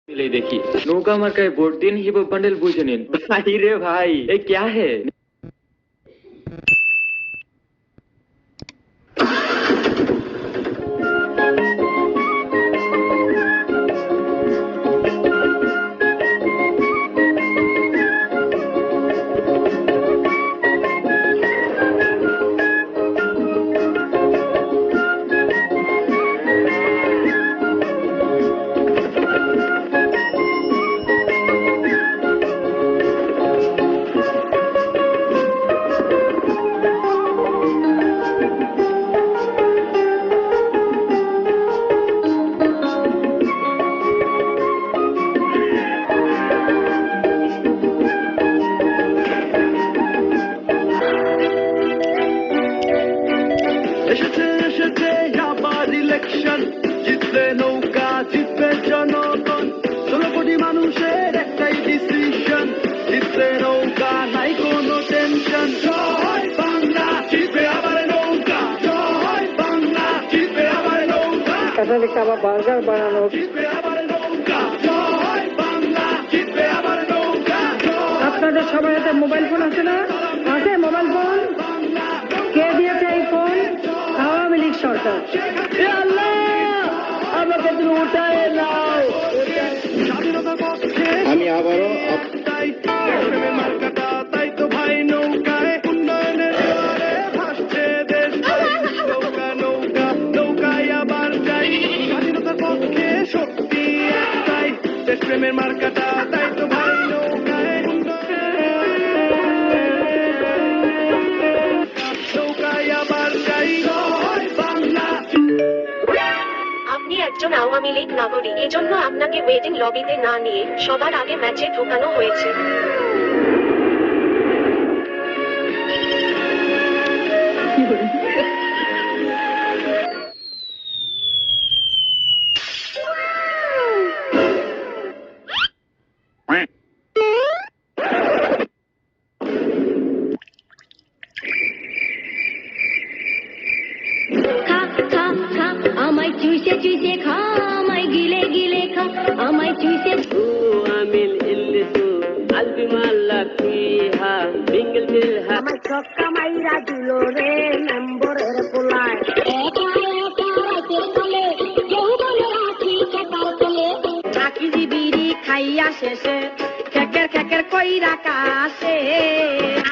मिले देखी नौका मार्का वोट दिन ही वो बंडल बुझे निन भाई रे भाई ये क्या है। ইলেকশন জিতবে নৌকা জিতবে জনগণ 16 কোটি মানুষের একটাই ডিসিশন জিতবে নৌকা নাই কোনো টেনশন জয় বাংলা জিতবে আবার নৌকা জয় বাংলা জিতবে আবার নৌকা কাঁঠালি কাবাব বার্গার বানানো জিতবে আবার নৌকা জয় বাংলা জিতবে আবার নৌকা আপনাদের সবার হাতে মোবাইল ফোন আছে না? আছে মোবাইল ফোন? কে দিয়েছে এই ফোন? আওয়ামী লীগ সরকার। আমাকে তুমি উঠায় নাও। আমি আবারও মার্কাটা তাই তো ভাই নৌকায় উন্নয়নের জোয়ারে ভাসছে দেশ নৌকা নৌকা নৌকায় আবার যাই স্বাধীনতার পক্ষে শক্তি একটাই দেশপ্রেমের মার্কাটা তাই তো ভাই নৌকায় নৌকায় আবার যাই বাংলা। আপনি একজন আওয়ামী লীগ নাগরিক, এজন্য আপনাকে ওয়েটিং লবিতে না নিয়ে সবার আগে ম্যাচে ঢোকানো হয়েছে। খা খা খা আমায় চুষে চুষে খা আমায় গিলে গিলে খা আমায় চুষে আমিল ইল্লিসু আলবি মাল্লা ফিহা বিঙ্গল ফিলহা আমার ছক্কা মাইরা দিল রে নম্বরের পোলায়। চাকরি বিড়ি খাইয়া শেষে খেকের খেকের কইরা কাশে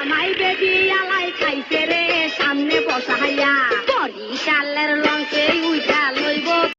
আমাই বেবি আলাই খাইছে রে সামনে বসাইয়া বরিশালের লঞ্চে উইটা লই